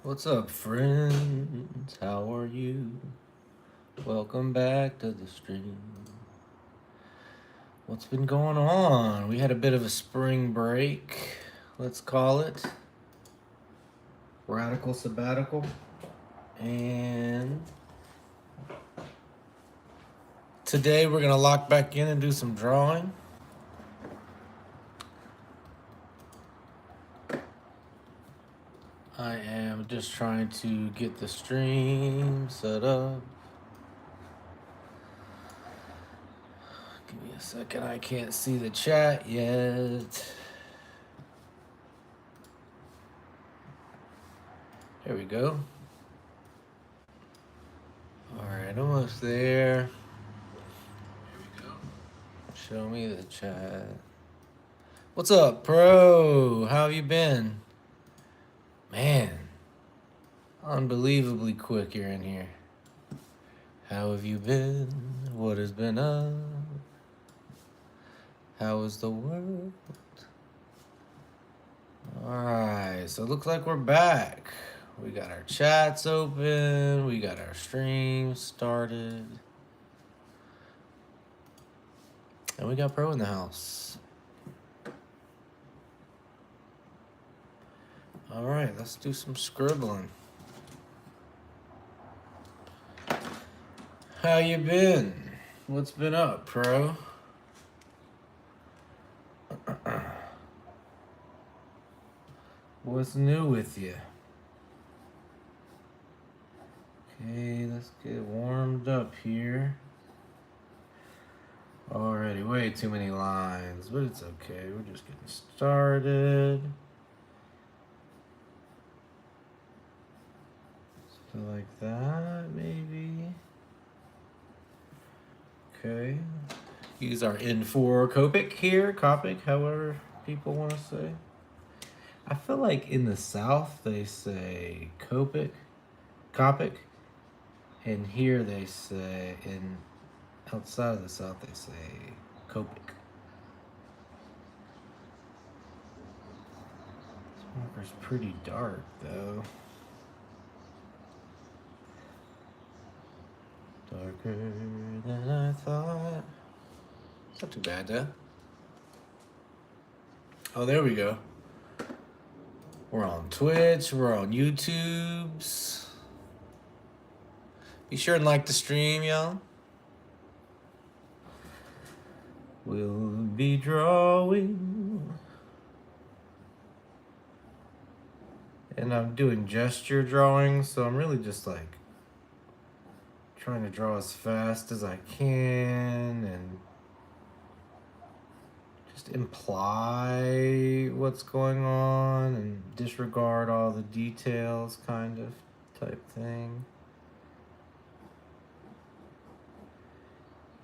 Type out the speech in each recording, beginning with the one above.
What's up, friends? How are you? Welcome back to the stream. What's been going on? We had a bit of a spring break, let's call it. Radical sabbatical. And today we're going to lock back in and do some drawing. I am just trying to get the stream set up. Give me a second, I can't see the chat yet. There we go. Alright, almost there. There we go. Show me the chat. What's up, Pro? How have you been? Man, unbelievably quick you're in here. How have you been? What has been up? How is the world? Alright, so it looks like we're back. We got our chats open. We got our stream started. And we got Pro in the house. Alright, let's do some scribbling. How you been? What's been up, Pro? What's new with you? Okay, let's get warmed up here. Already way too many lines, but it's okay. We're just getting started. Something like that, maybe. Okay. Use our N4 Copic here, Copic, however people want to say. I feel like in the South they say Copic, and here they say, outside of the South they say Copic. This marker's pretty dark though. Darker than I thought. It's not too bad though. Oh, there we go. We're on Twitch, we're on YouTubes. Be sure and like the stream, y'all. We'll be drawing. And I'm doing gesture drawing, so I'm really just like trying to draw as fast as I can and just imply what's going on and disregard all the details, kind of type thing.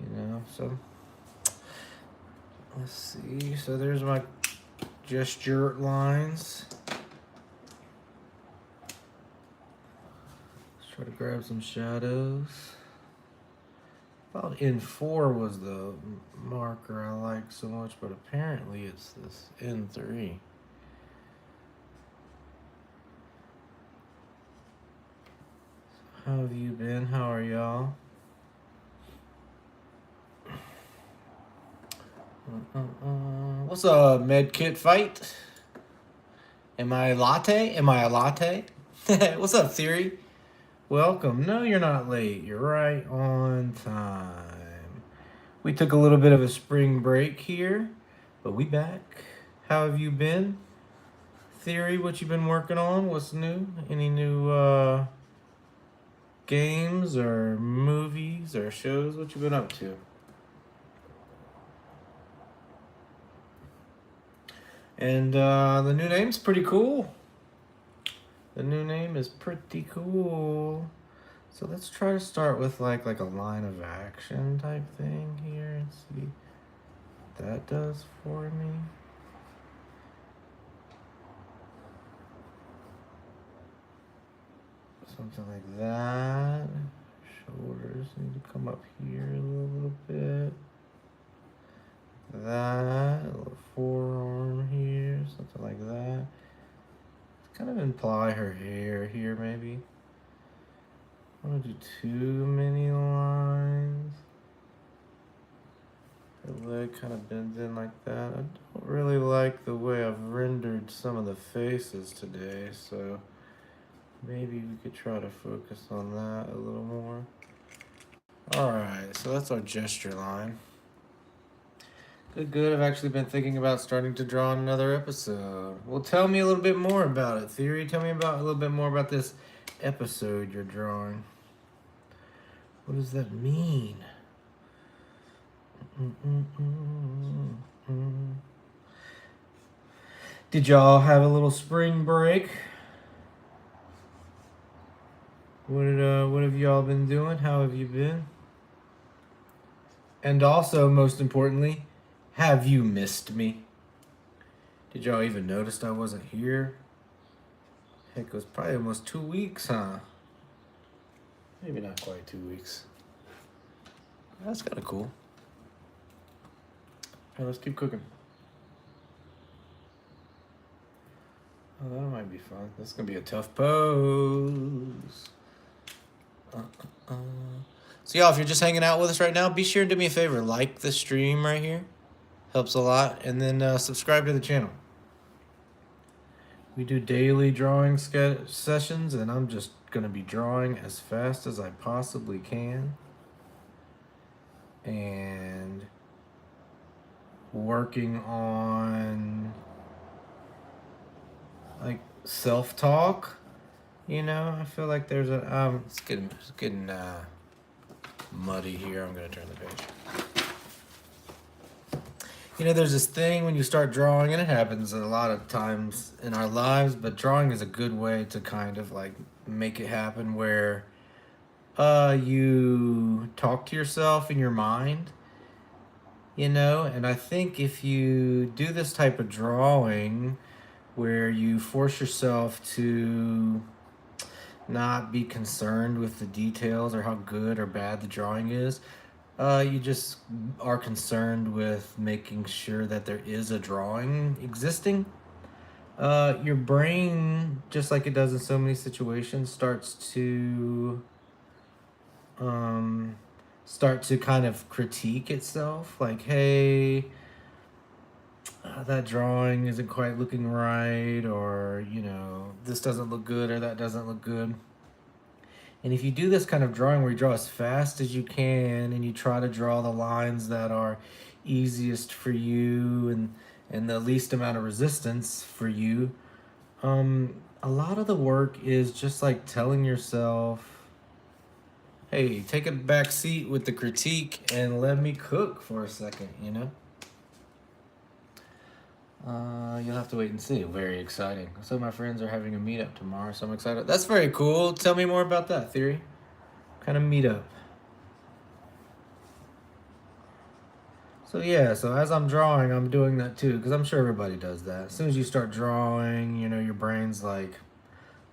You know, so let's see. So there's my gesture lines. Let's try to grab some shadows. I thought N4 was the marker I like so much, but apparently it's this N3. How have you been? How are y'all? What's a medkit fight? Am I a latte? Am I a latte? What's up, Theory? Welcome. No, you're not late. You're right on time. We took a little bit of a spring break here, but we back. How have you been? Theory, what you been working on? What's new? Any new games or movies or shows? What you been up to? And the new name's pretty cool. The new name is pretty cool. So let's try to start with like a line of action type thing here and see what that does for me. Something like that. Shoulders need to come up here a little bit. That, a little forearm here, something like that. kind of imply her hair here, maybe. I don't want to do too many lines. Her leg kind of bends in like that. I don't really like the way I've rendered some of the faces today, so maybe we could try to focus on that a little more. Alright, so that's our gesture line. Good. I've actually been thinking about starting to draw another episode. Well, tell me a little bit more about it, Theory. Tell me about a little bit more about this episode you're drawing. What does that mean? Did y'all have a little spring break? What have y'all been doing? How have you been? And also, most importantly, have you missed me? Did y'all even notice I wasn't here? Heck, it was probably almost 2 weeks, huh? Maybe not quite 2 weeks. That's kind of cool. Alright, let's keep cooking. Oh, that might be fun. This is going to be a tough pose. So y'all, if you're just hanging out with us right now, be sure to do me a favor. Like the stream right here. Helps a lot. And then subscribe to the channel. We do daily drawing sessions, and I'm just going to be drawing as fast as I possibly can. And working on like self-talk. You know, I feel like there's a it's getting muddy here. I'm gonna turn the page. You know, there's this thing when you start drawing, and it happens a lot of times in our lives, but drawing is a good way to kind of like make it happen where you talk to yourself in your mind, you know. And I think if you do this type of drawing where you force yourself to not be concerned with the details or how good or bad the drawing is, you just are concerned with making sure that there is a drawing existing. Your brain, just like it does in so many situations, starts to kind of critique itself, like, hey, that drawing isn't quite looking right, or, you know, this doesn't look good, or that doesn't look good. And if you do this kind of drawing where you draw as fast as you can, and you try to draw the lines that are easiest for you and the least amount of resistance for you, a lot of the work is just like telling yourself, hey, take a back seat with the critique and let me cook for a second, you know? You'll have to wait and see. Very exciting. So my friends are having a meetup tomorrow, so I'm excited. That's very cool. Tell me more about that, Theory. What kind of meetup? So yeah, so as I'm drawing, I'm doing that too, because I'm sure everybody does that. As soon as you start drawing, you know, your brain's like,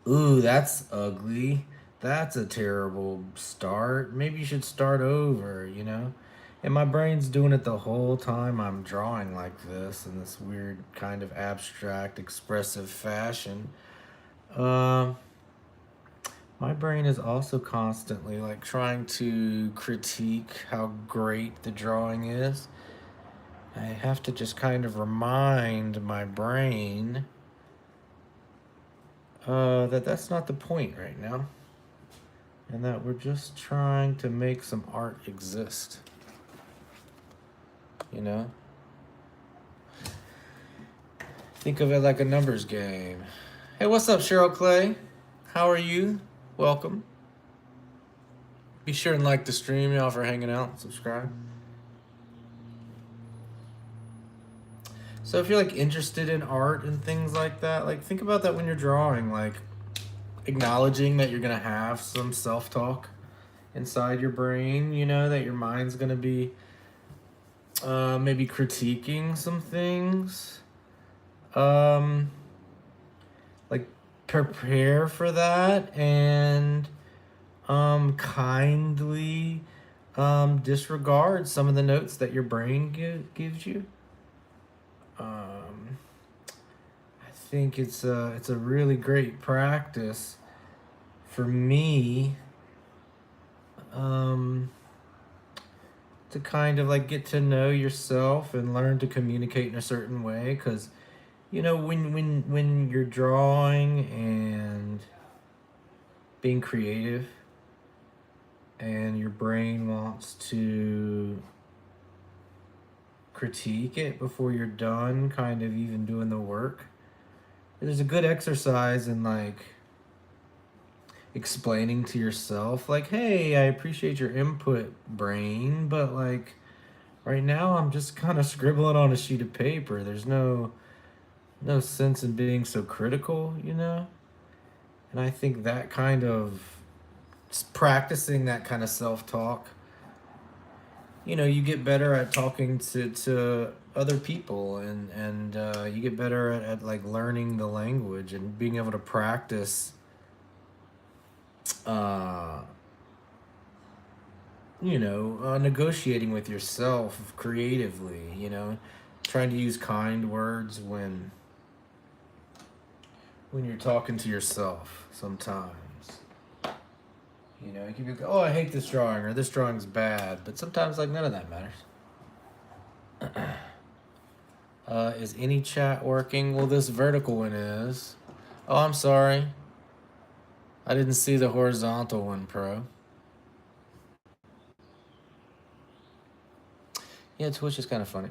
ooh, that's ugly. That's a terrible start. Maybe you should start over, you know? And my brain's doing it the whole time I'm drawing like this in this weird kind of abstract, expressive fashion. My brain is also constantly like trying to critique how great the drawing is. I have to just kind of remind my brain that that's not the point right now. And that we're just trying to make some art exist. You know? Think of it like a numbers game. Hey, what's up, Cheryl Clay? How are you? Welcome. Be sure and like the stream, y'all, for hanging out. Subscribe. So if you're like interested in art and things like that, like think about that when you're drawing, like acknowledging that you're gonna have some self-talk inside your brain, you know, that your mind's gonna be maybe critiquing some things. Like prepare for that and kindly disregard some of the notes that your brain gives you. I think it's a really great practice for me, um, to kind of like get to know yourself and learn to communicate in a certain way. Because you know, when you're drawing and being creative, and your brain wants to critique it before you're done, kind of even doing the work. There's a good exercise in like explaining to yourself, like, hey, I appreciate your input, brain, but like right now I'm just kind of scribbling on a sheet of paper. There's no sense in being so critical, you know? And I think that kind of practicing that kind of self-talk, you know, you get better at talking to other people, and you get better at like learning the language and being able to practice, uh, negotiating with yourself creatively, you know, trying to use kind words when you're talking to yourself sometimes. You know, you can be like, oh, I hate this drawing, or this drawing's bad, but sometimes like none of that matters. Is any chat working? Well, this vertical one is. Oh, I'm sorry. I didn't see the horizontal one, Pro. Yeah, Twitch is kind of funny.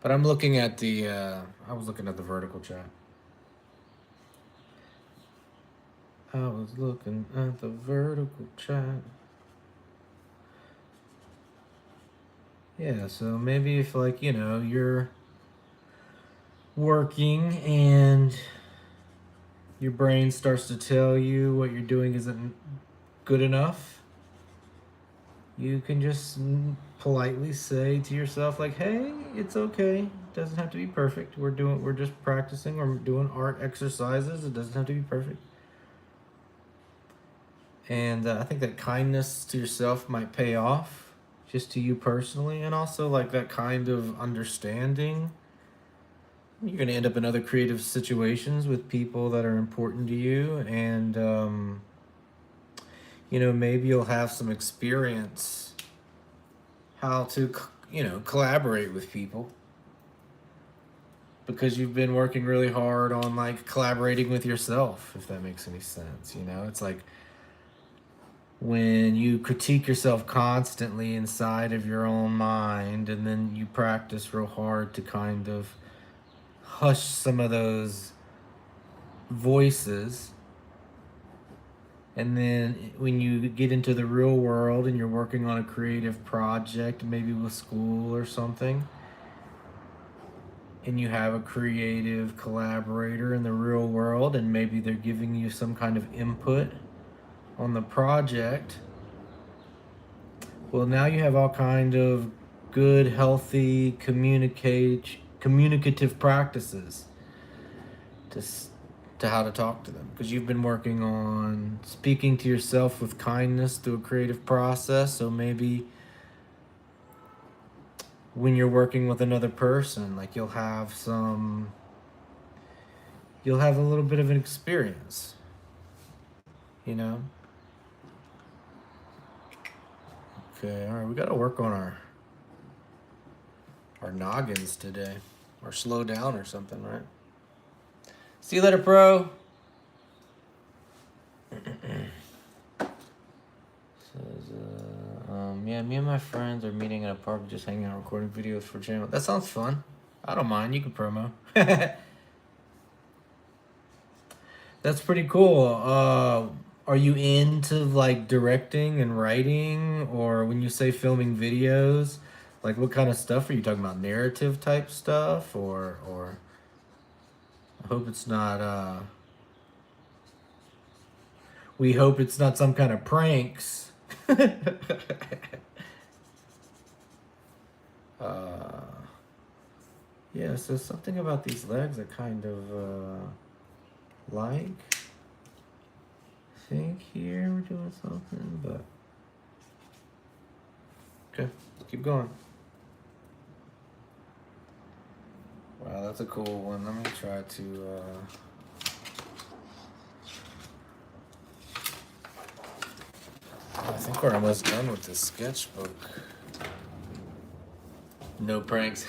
But I'm looking at I was looking at the vertical chat. I was looking at the vertical chat. Yeah, so maybe if like, you know, you're working and your brain starts to tell you what you're doing isn't good enough, you can just politely say to yourself like, hey, it's okay. It doesn't have to be perfect. We're just practicing. We're doing art exercises. It doesn't have to be perfect. And I think that kindness to yourself might pay off, just to you personally, and also like that kind of understanding. You're going to end up in other creative situations with people that are important to you, and you know, maybe you'll have some experience how to, you know, collaborate with people, because you've been working really hard on like collaborating with yourself, if that makes any sense. You know, it's like when you critique yourself constantly inside of your own mind, and then you practice real hard to kind of hush some of those voices, and then when you get into the real world and you're working on a creative project, maybe with school or something, and you have a creative collaborator in the real world, and maybe they're giving you some kind of input on the project, well, now you have all kind of good, healthy communicative practices to to how to talk to them, because you've been working on speaking to yourself with kindness through a creative process. So maybe when you're working with another person, like you'll have a little bit of an experience, you know. Okay, all right, we got to work on our noggins today, or slow down or something, right? See you later, Pro. Says, yeah, me and my friends are meeting in a park, just hanging out, recording videos for channel. That sounds fun. I don't mind. You can promo. That's pretty cool. Are you into like directing and writing, or when you say filming videos, like what kind of stuff are you talking about? Narrative type stuff, or I hope it's not. We hope it's not some kind of pranks. uh, yeah. So something about these legs I kind of like. I think here we're doing something, but okay, let's keep going. Wow. Oh, that's a cool one. Let me try to. I think we're almost done with this sketchbook. No pranks.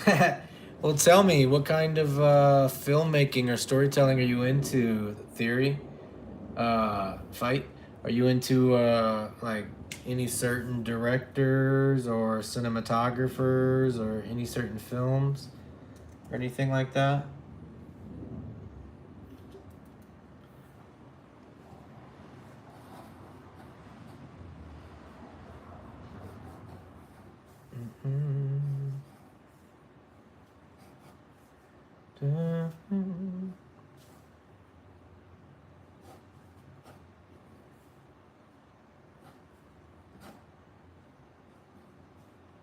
Well, tell me, what kind of filmmaking or storytelling are you into? Theory? Fight? Are you into like any certain directors or cinematographers or any certain films or anything like that?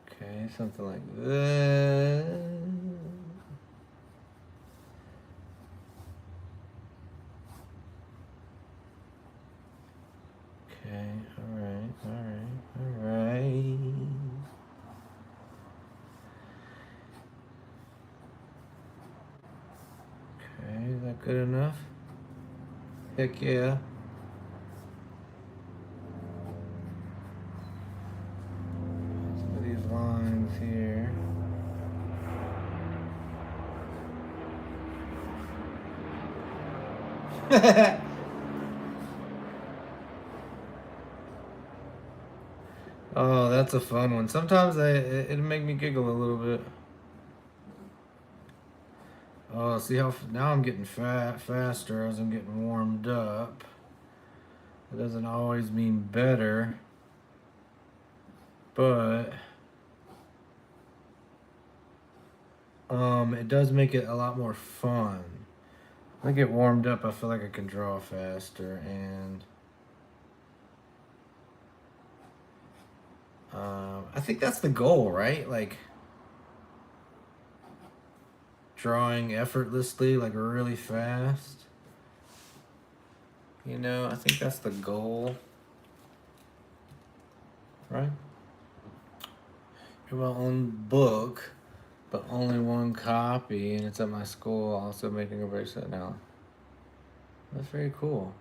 Okay, something like that. Okay, alright. Okay, is that good enough? Heck yeah. Some of these lines here. Oh, that's a fun one. Sometimes it'll make me giggle a little bit. Oh, see how now I'm getting faster as I'm getting warmed up. It doesn't always mean better, but it does make it a lot more fun. When I get warmed up, I feel like I can draw faster, and I think that's the goal, right? Like drawing effortlessly, like really fast. You know, I think that's the goal, right? Your own book, but only one copy, and it's at my school. Also making a bracelet now. That's very cool.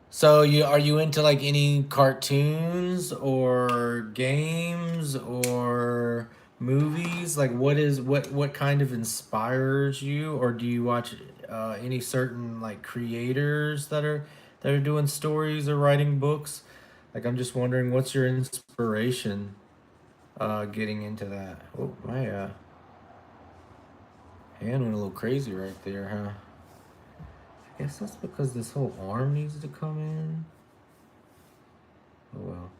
So are you into like any cartoons or games or movies? Like what kind of inspires you, or do you watch any certain like creators that are doing stories or writing books? Like I'm just wondering, what's your inspiration getting into that? Oh, my hand went a little crazy right there, huh? I guess that's because this whole arm needs to come in. Oh well.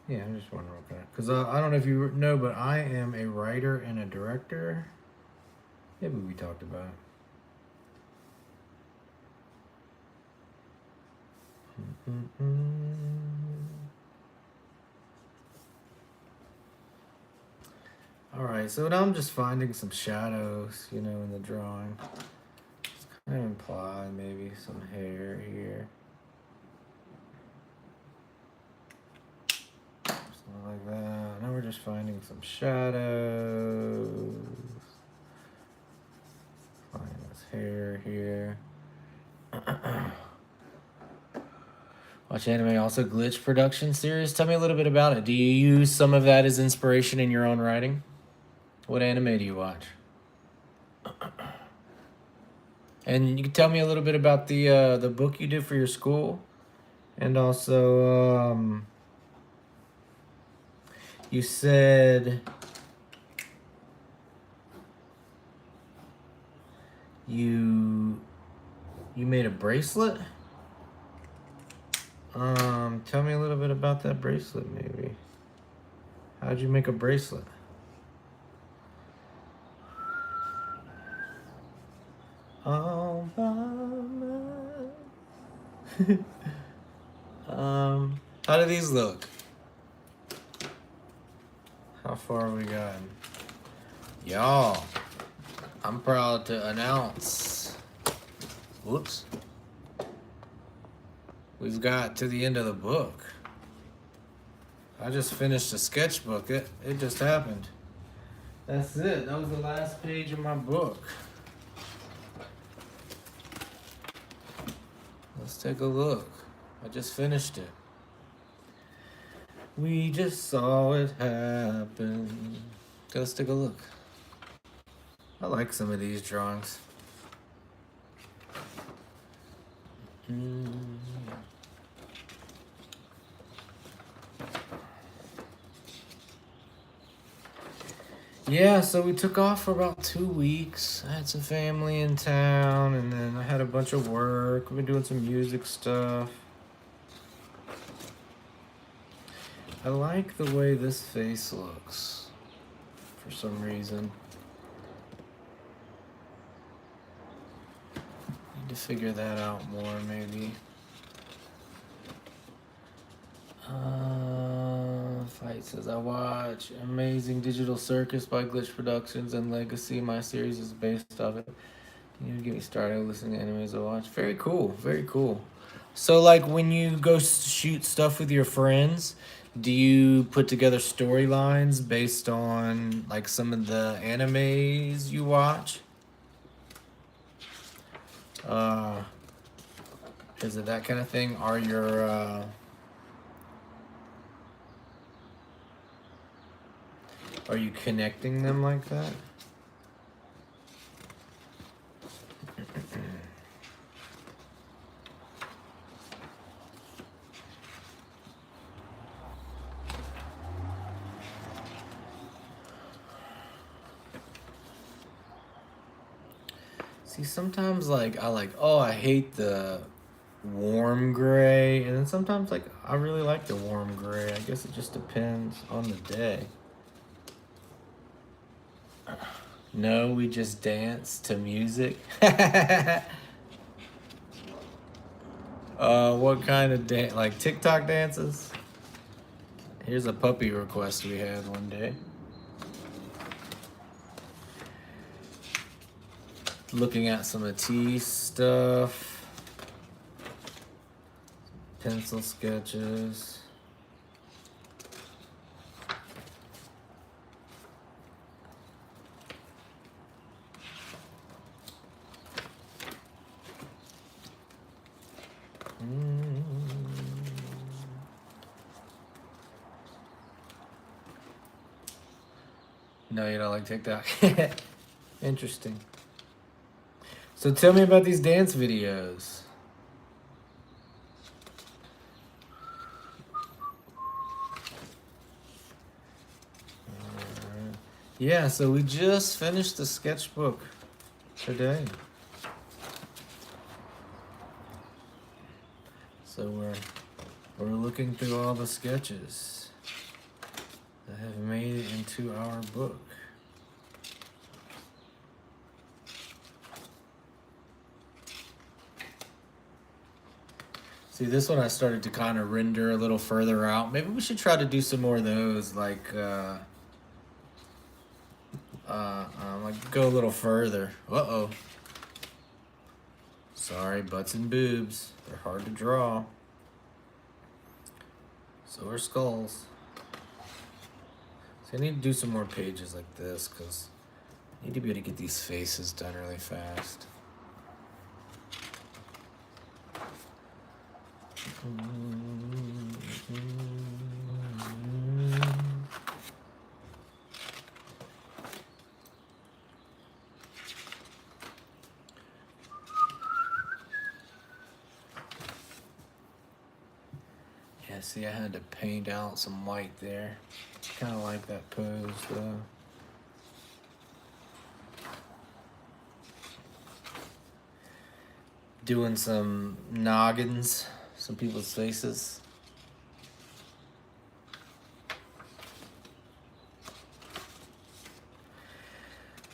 Yeah, I'm just wondering what that. Because I don't know if you know, but I am a writer and a director. Maybe we talked about it. All right, so now I'm just finding some shadows, you know, in the drawing. It's kind of imply maybe some hair here. Something like that. Now we're just finding some shadows. Find this hair here. Watch anime, also Glitch production series. Tell me a little bit about it. Do you use some of that as inspiration in your own writing? What anime do you watch? And you can tell me a little bit about the book you did for your school, and also you said you made a bracelet. Tell me a little bit about that bracelet, maybe. How'd you make a bracelet? All by how do these look? How far have we gotten? Y'all, I'm proud to announce, whoops, we've got to the end of the book. I just finished a sketchbook. It just happened. That's it. That was the last page of my book. Let's take a look. I just finished it. We just saw it happen. Let's take a look. I like some of these drawings. Yeah, so we took off for about 2 weeks. I had some family in town, and then I had a bunch of work. We've been doing some music stuff. I like the way this face looks for some reason. Need to figure that out more, maybe. Fight says, I watch Amazing Digital Circus by Glitch Productions and Legacy. My series is based off it. Can you get me started listening to animes I watch? Very cool, very cool. So, like, when you go shoot stuff with your friends, do you put together storylines based on, like, some of the animes you watch? Is it that kind of thing? Are you connecting them like that? See, sometimes I hate the warm gray, and then sometimes I really like the warm gray. I guess it just depends on the day. No, we just dance to music. What kind of dance? Like TikTok dances? Here's a puppy request we had one day. Looking at some Matisse stuff. Pencil sketches. No, you don't like TikTok. Interesting. So tell me about these dance videos. Yeah, so we just finished the sketchbook today. So we're looking through all the sketches that have made it into our book. See, this one I started to kind of render a little further out. Maybe we should try to do some more of those, like go a little further. Uh-oh. Sorry, butts and boobs. They're hard to draw. So are skulls. So I need to do some more pages like this because I need to be able to get these faces done really fast. Yeah, see, I had to paint out some white there. Kind of like that pose, though. Doing some noggins, some people's faces.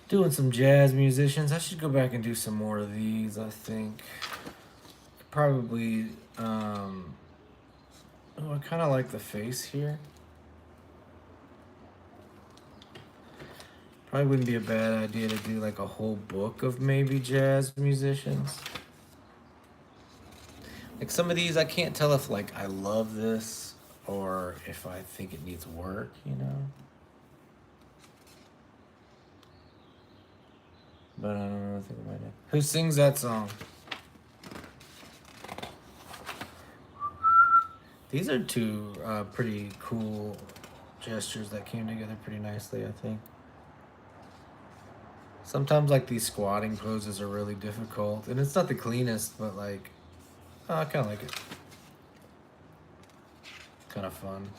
Doing some jazz musicians. I should go back and do some more of these, I think. Probably, oh, I kind of like the face here. Probably wouldn't be a bad idea to do like a whole book of maybe jazz musicians. Like some of these, I can't tell if like I love this or if I think it needs work, you know. But I don't know. I think about it. Who sings that song? These are two pretty cool gestures that came together pretty nicely, I think. Sometimes like these squatting poses are really difficult, and it's not the cleanest, but like, I kind of like it. Kind of fun.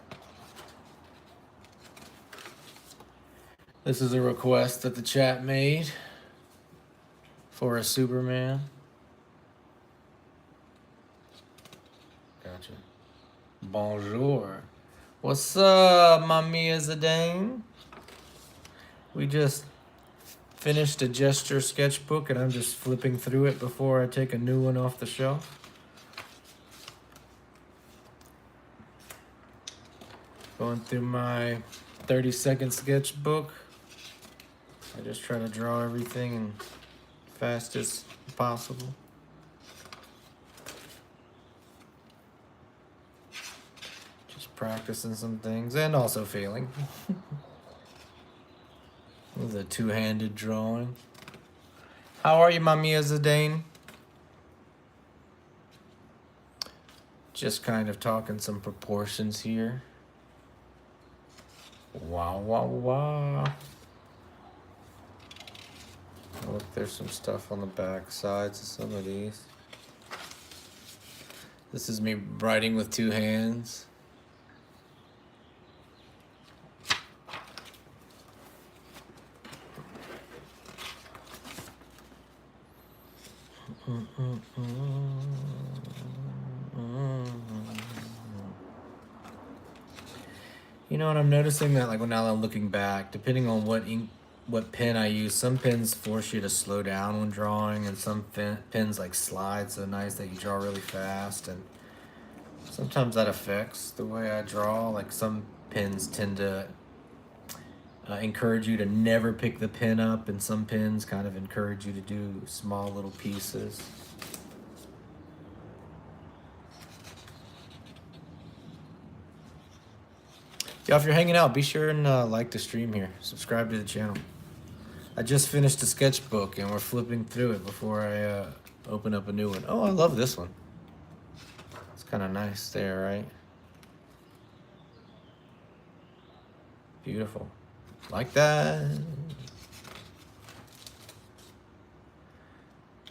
This is a request that the chat made for a Superman. Gotcha. Bonjour. What's up, my Mia Zidane? We just finished a gesture sketchbook and I'm just flipping through it before I take a new one off the shelf. Going through my 30-second sketchbook. I just try to draw everything as fast as possible. Practicing some things and also failing. This is a two-handed drawing. How are you, Mamiya Zidane? Just kind of talking some proportions here. Wow, wow, wow. Look, there's some stuff on the back sides of some of these. This is me writing with two hands. You know what I'm noticing that like now I'm looking back, depending on what pen I use, some pens force you to slow down when drawing, and some pens like slide so nice that you draw really fast, and sometimes that affects the way I draw. Like some pens tend to encourage you to never pick the pen up, and some pens kind of encourage you to do small little pieces. Y'all, if you're hanging out, be sure and like the stream here. Subscribe to the channel. I just finished a sketchbook and we're flipping through it before I open up a new one. Oh, I love this one. It's kind of nice there, right? Beautiful. Like that.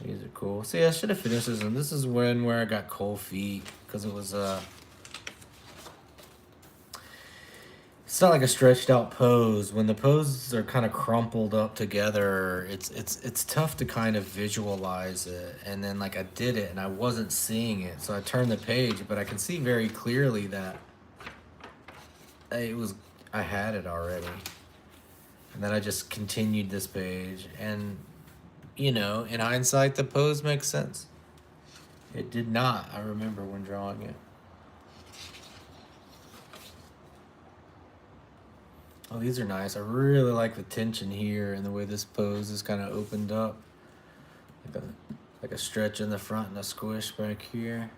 These are cool. See, I should have finished this one. This is where I got cold feet because it was it's not like a stretched out pose. When the poses are kind of crumpled up together, it's tough to kind of visualize it. And then like I did it and I wasn't seeing it, so I turned the page, but I can see very clearly that I had it already. And then I just continued this page, and you know, in hindsight, the pose makes sense. It did not, I remember when drawing it. Oh, these are nice. I really like the tension here and the way this pose is kind of opened up. Like a stretch in the front and a squish back here.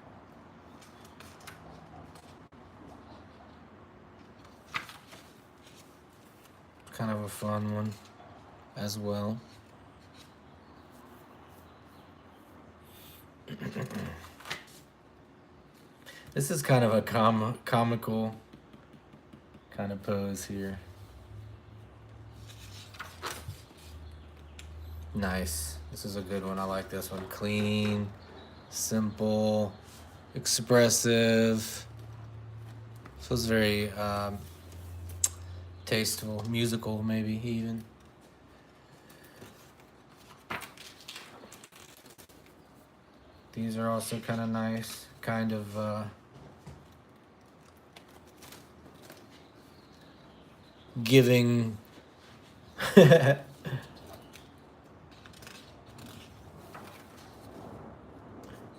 Kind of a fun one as well. This is kind of a comical kind of pose here. Nice. This is a good one. I like this one. Clean, simple, expressive. So it's very tasteful, musical maybe even. These are also kind of nice, kind of giving.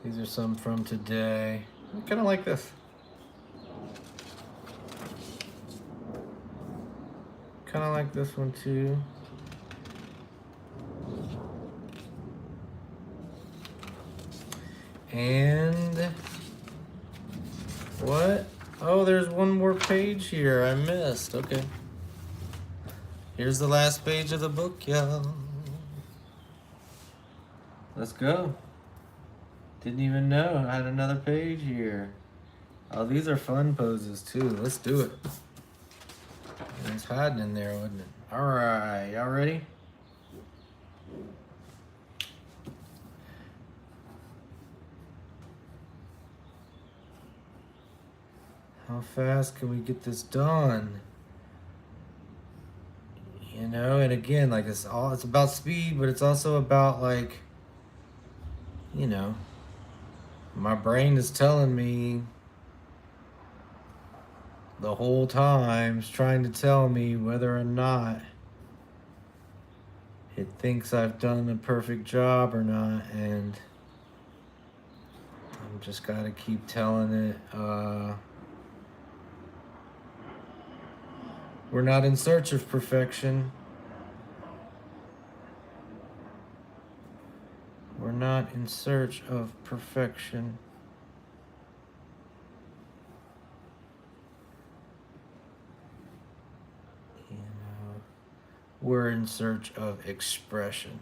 These are some from today. I kind of like this. Kind of like this one too. And what Oh, there's one more page here I missed. Okay. Here's the last page of the book, y'all. Let's go. Didn't even know I had another page here. Oh, these are fun poses too. Let's do it. It's hiding in there, wasn't it? All right, y'all ready? How fast can we get this done? You know, and again, like it's about speed, but it's also about like, you know, my brain is telling me the whole time, it's trying to tell me whether or not it thinks I've done a perfect job or not, and I'm just gotta keep telling it, we're not in search of perfection. We're not in search of perfection. You know, we're in search of expression.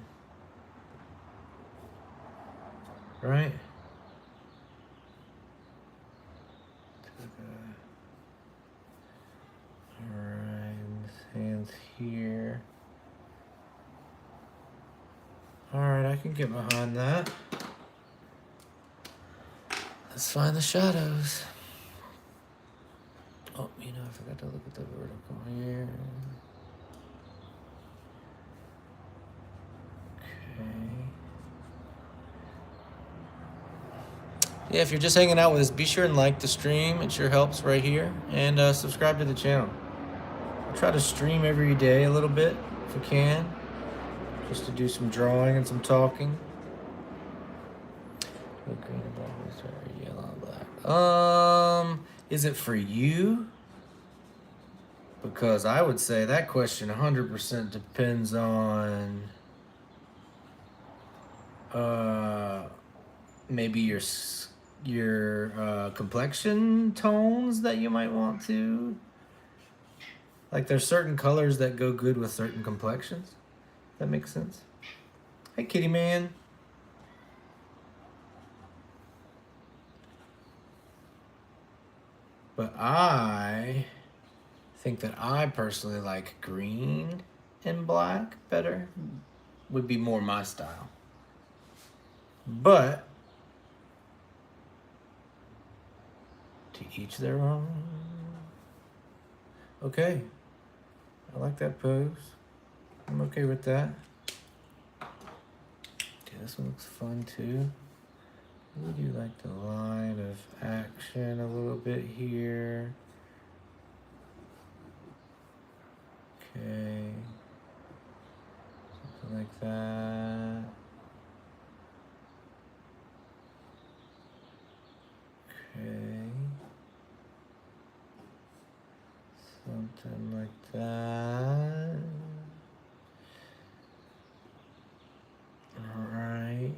Right? Alright, hands here. Alright, I can get behind that. Let's find the shadows. Oh, you know, I forgot to look at the vertical here. Okay. Yeah, if you're just hanging out with us, be sure and like the stream. It sure helps right here. And subscribe to the channel. I try to stream every day a little bit, if I can. Just to do some drawing and some talking. Green and black, yellow and black. Is it for you? Because I would say that question 100% depends on maybe your complexion tones that you might want to. Like there's certain colors that go good with certain complexions. That makes sense. Hey, kitty man. But I think that I personally like green and black better. Would be more my style. But to each their own. Okay. I like that pose. I'm okay with that. Okay, this one looks fun too. We do like the line of action a little bit here. Okay. Something like that. Okay. Something like that. Alright.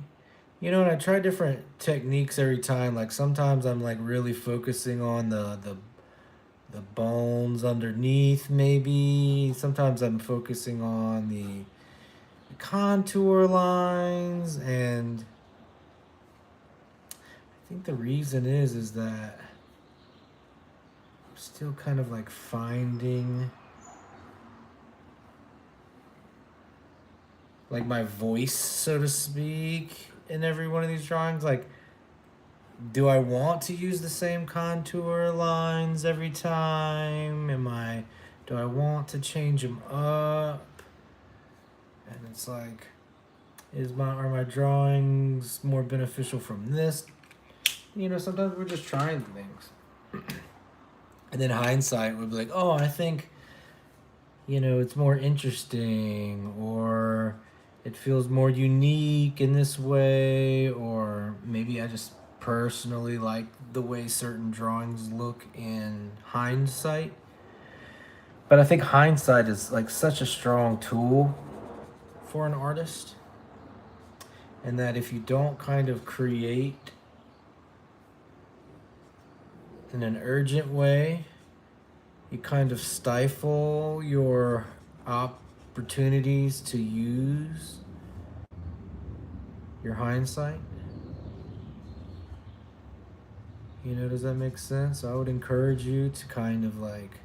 You know, and I try different techniques every time. Like sometimes I'm like really focusing on the bones underneath maybe. Sometimes I'm focusing on the contour lines, and I think the reason is that I'm still kind of like finding like my voice, so to speak, in every one of these drawings. Like, do I want to use the same contour lines every time? Do I want to change them up? And it's like, are my drawings more beneficial from this? You know, sometimes we're just trying things. And then hindsight would be like, oh, I think, you know, it's more interesting, or it feels more unique in this way, or maybe I just personally like the way certain drawings look in hindsight. But I think hindsight is like such a strong tool for an artist, and that if you don't kind of create in an urgent way. You kind of stifle your opportunities to use your hindsight. You know, does that make sense? I would encourage you to kind of like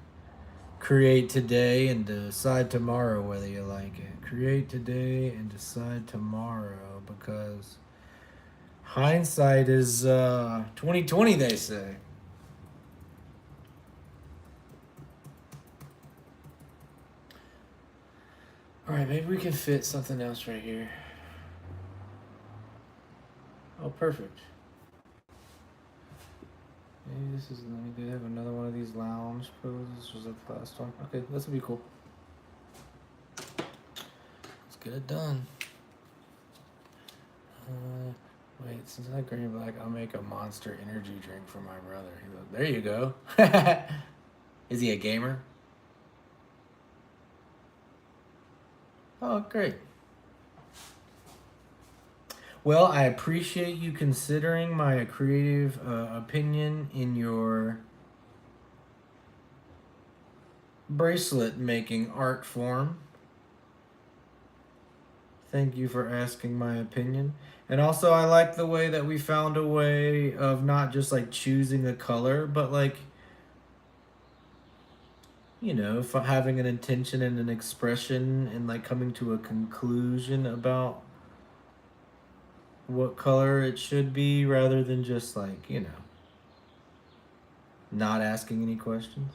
create today and decide tomorrow whether you like it. Create today and decide tomorrow, because hindsight is 2020, they say. All right, maybe we can fit something else right here. Oh, perfect. Maybe this is, let me have another one of these lounge poses. Was that the last one? Okay, this will be cool. Let's get it done. Wait, since I green black, I'll make a Monster energy drink for my brother. There you go. Is he a gamer? Oh, great. Well, I appreciate you considering my creative opinion in your bracelet making art form. Thank you for asking my opinion. And also, I like the way that we found a way of not just like choosing a color, but like, you know, having an intention and an expression and like coming to a conclusion about what color it should be, rather than just like, you know, not asking any questions.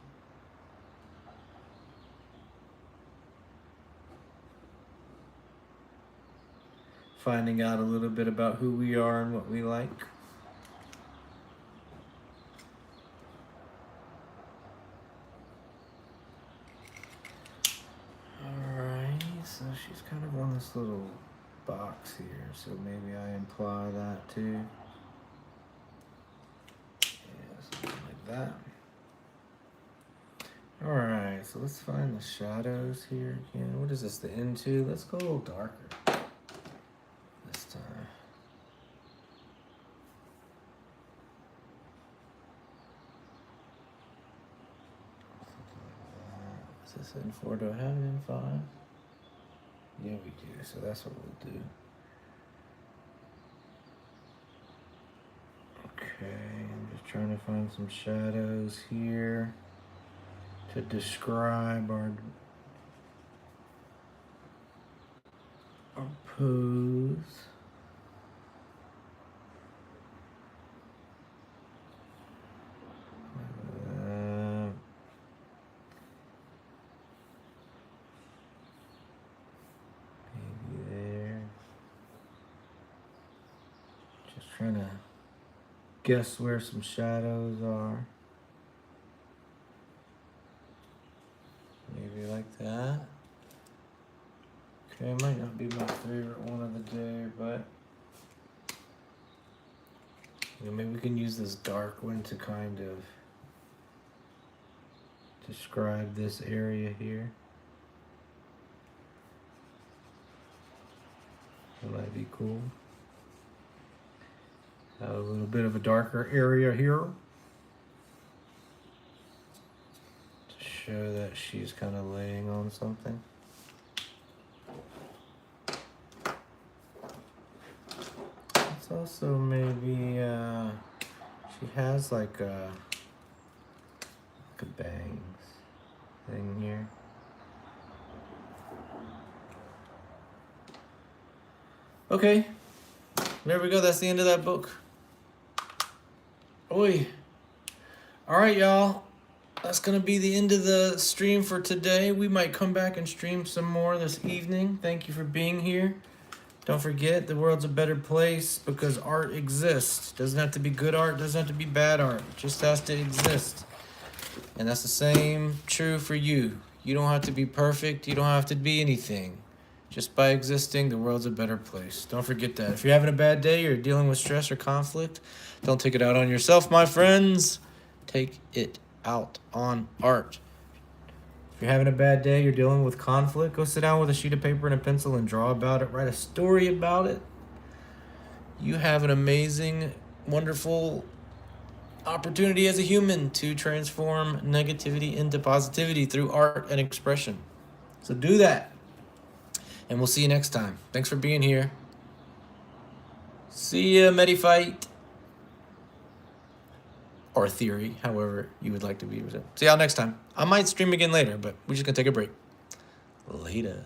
Finding out a little bit about who we are and what we like. Alright, so she's kind of on this little box here, so maybe I imply that too. Yeah, something like that. Alright, so let's find the shadows here again. What is this, the into? Let's go a little darker this time. Is this in 4? Do I have it in 5? Yeah, we do, so that's what we'll do. Okay, I'm just trying to find some shadows here to describe our pose. Maybe there. Just trying to guess where some shadows are. Maybe like that. Okay, it might not be my favorite one of the day, but you know, maybe we can use this dark one to kind of describe this area here. That might be cool. Have a little bit of a darker area here to show that she's kind of laying on something. It's also maybe she has like a bangs thing here. Okay, there we go. That's the end of that book. Oi. All right, y'all. That's going to be the end of the stream for today. We might come back and stream some more this evening. Thank you for being here. Don't forget, the world's a better place because art exists. Doesn't have to be good art. Doesn't have to be bad art. It just has to exist. And that's the same true for you. You don't have to be perfect. You don't have to be anything. Just by existing, the world's a better place. Don't forget that. If you're having a bad day or dealing with stress or conflict, don't take it out on yourself, my friends. Take it out on art. If you're having a bad day, you're dealing with conflict, go sit down with a sheet of paper and a pencil and draw about it. Write a story about it. You have an amazing, wonderful opportunity as a human to transform negativity into positivity through art and expression. So do that. And we'll see you next time. Thanks for being here. See ya, Medifight. Or Theory, however you would like to be. See y'all next time. I might stream again later, but we're just going to take a break. Later.